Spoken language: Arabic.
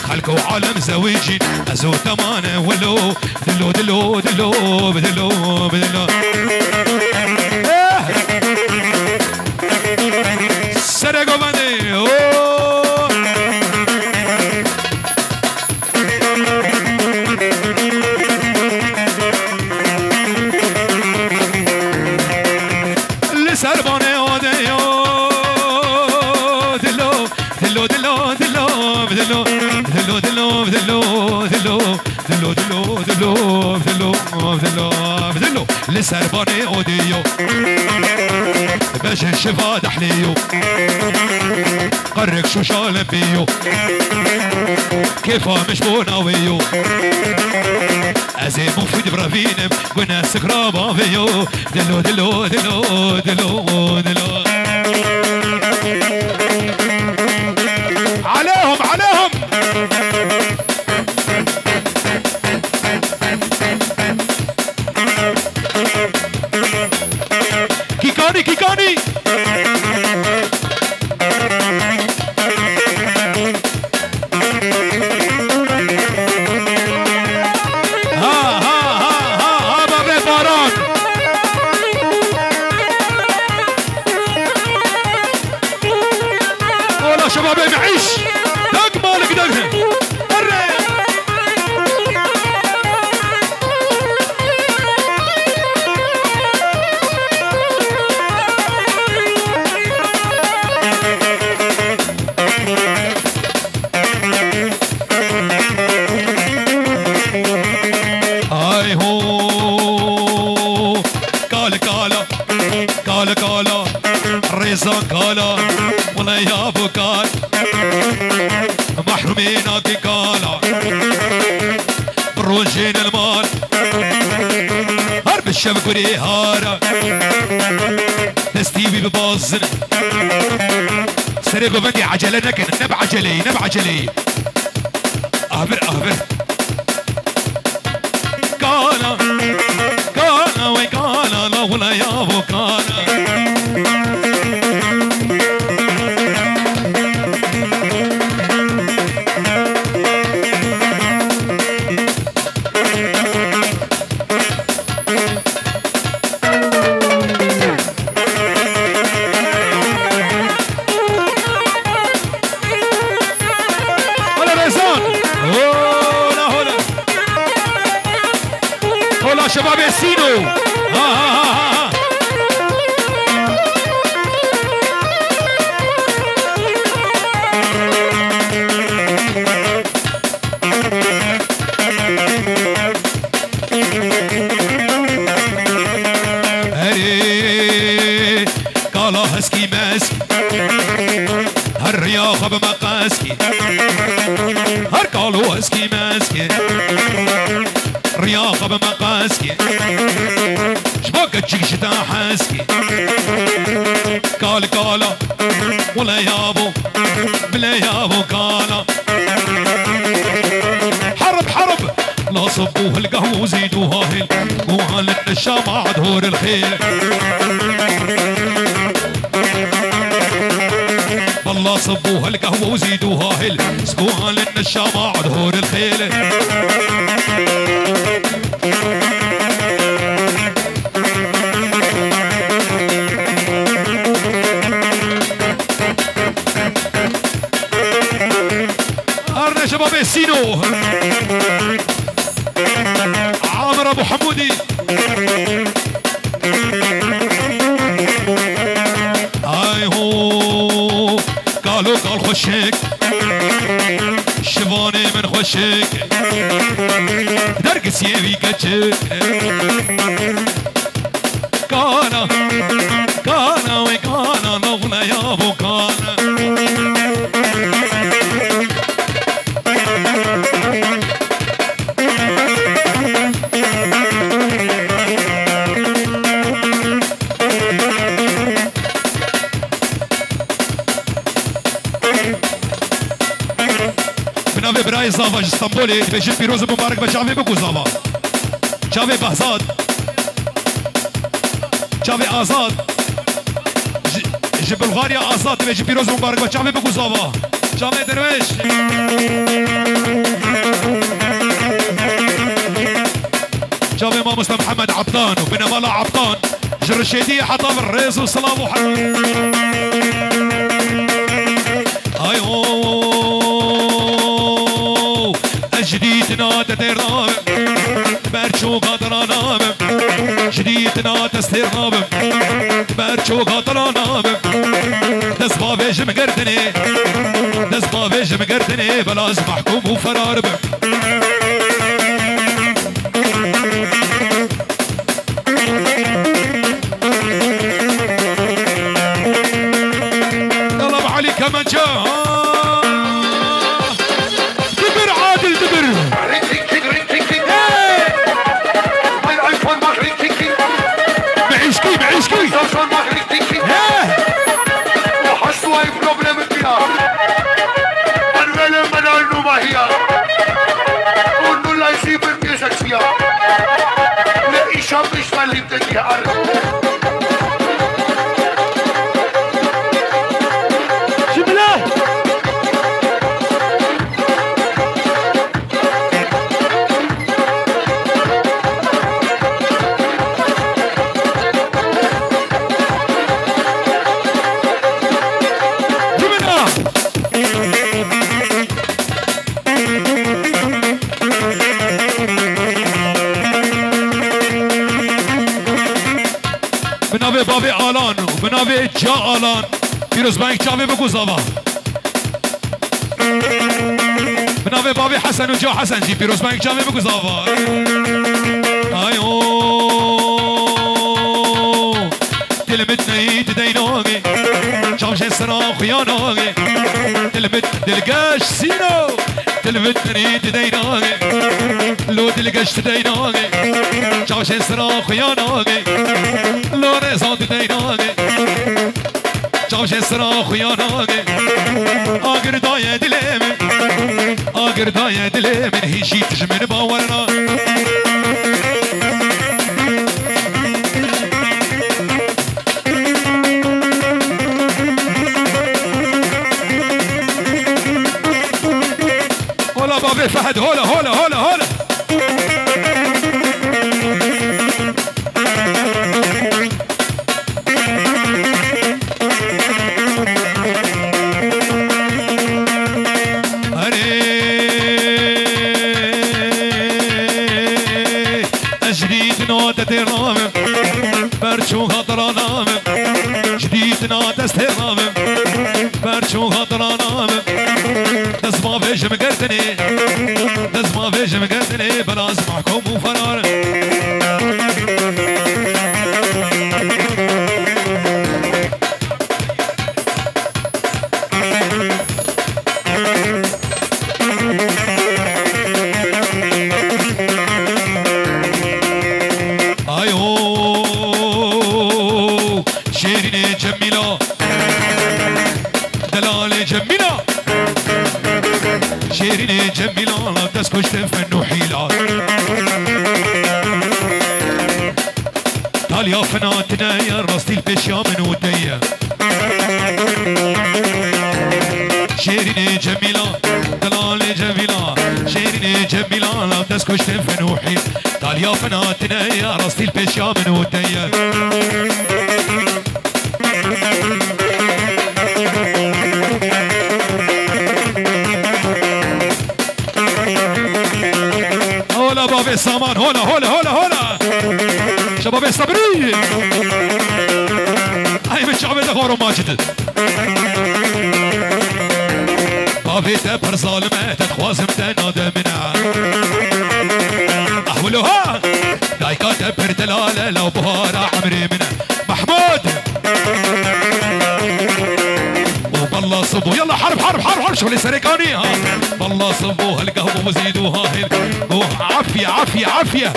خلقوا عالم زويجين ازو تمانه ولو دلو دلو دلو بدلو بدلو سرقوا بندي اللي سربانه اوديو دلو دلو دلو دلو بدلو دلو دلو دلو دلو دلو دلو دلو دلو دلو دلو اللي سربانه اوديو باش نشفا دحليو قرك شو شال بيو كيفا مش بوناويو ازي مفيد برافينم وناس قرابا فيو دلو دلو دلو دلو دلو عليهم عليهم كيكاني كيكاني شباب معيش دق مالك دقها هاي هو كالا كالا كالا كالا الريزة كالا ولا يا بوكال محرومين كالا بروجين المال هرب الشبك وريهارة تستيبي ببازن سرقوا بندي عجلة نكن نب عجلي نب عجلي اهبر اهبر كالا كالا وكالا لا ولا يا بوكالا شباب ياسينو ها ها ها هري قالا هسكي ماسكي هالرياضة بمقاسكي هر قالو هسكي ماسكي رياضة بمقاسكي شباك تجيك شتا حاسكي كالا كالا ولا يابو بلا يابو كالا حرب حرب لا صبوه القهوة وزيدوها هل وهل الشمع دهور الخيل والله صبوها القهوة وزيدوها هل سكوها لن الشمع دهور الخيل أرنا شباب السينو عامر أبو حمودي هاي هو قالوا قال خشك شفاني من خشك درقس يبي كتشك كانا كانا وكانا نغنى يا ابو كانا بنابه برای زاوا استانبولی بجید پیروز مبارک به جاوی بگو زاوا جاوی بهزاد جاوی آزاد بلغاریا آزاد بجید پیروز مبارک به جاوی بگو زاوا جاوی درویش ما مصطفى محمد عبطان وبن مالا عبطان جرشيدي حطب الرئيس وصلاه وحد ايو جديدنا تترنام برچو قدرانام جديدنا تسترنام برچو قدرانام دست باوش مگردنی دست باوش مگردنی بلاز محکوم و فرار بم طلب علي كمان جاء دبر عادل دبر معيشكي معيشكي وحصوا اي بروبلم فيها الولد منالنو ما هي ونو لا يسيب الميزك فيها لا إيشام مش مالي بتديها شبله بنابه بابي آلان وبنابه جا آلان پیروز بانک جاوه بگو زاوا بنابه بابي حسن و جا حسن جی پیروز بانک جاوه بگو زاوا آیو دلمت نهید دیناغی جامش سرا خیاناغی دلمت دلگش سینو دلمت نهید دیناغی لو دلگش دیناغی جامش سرا خیاناغی لو رزاد دیناغی جامش سرا خیاناغی آگر دای دلم آگر دای دلم هیچی تجمن باورنا هلا بابي فهد هلا هلا هلا هلا جديدنا تترام برچو خطرانام جديدنا تسترام برچو خطرانام دست ما فيش مقردني دست ما فيش مقردني بلاز محكوم وفرار شيرين جميلة دلال جميلة شيرين جميلة لا تسكش تفن وحيلة تاليا فناتنا يا راستي البشيا من ودية شيرين جميلة دلال جميلة شيرين جميلة لا تسكش تفن وحيلة تاليا فناتنا يا راستي البشيا من ودية هلا بابي سامان هلا هلا هلا هلا شباب الصبري هاي من شعب دغور ماجد بابي تبر ظالمه تخوازم تنادى منها احولوها دايكا تبر دلاله لو بهارة عمري منها محمود والله صبوا يلا حرب حرب حرب حرب شغل سرقاني ها والله صبوا هالقهوه وزيدوها عافيه عافيه عافيه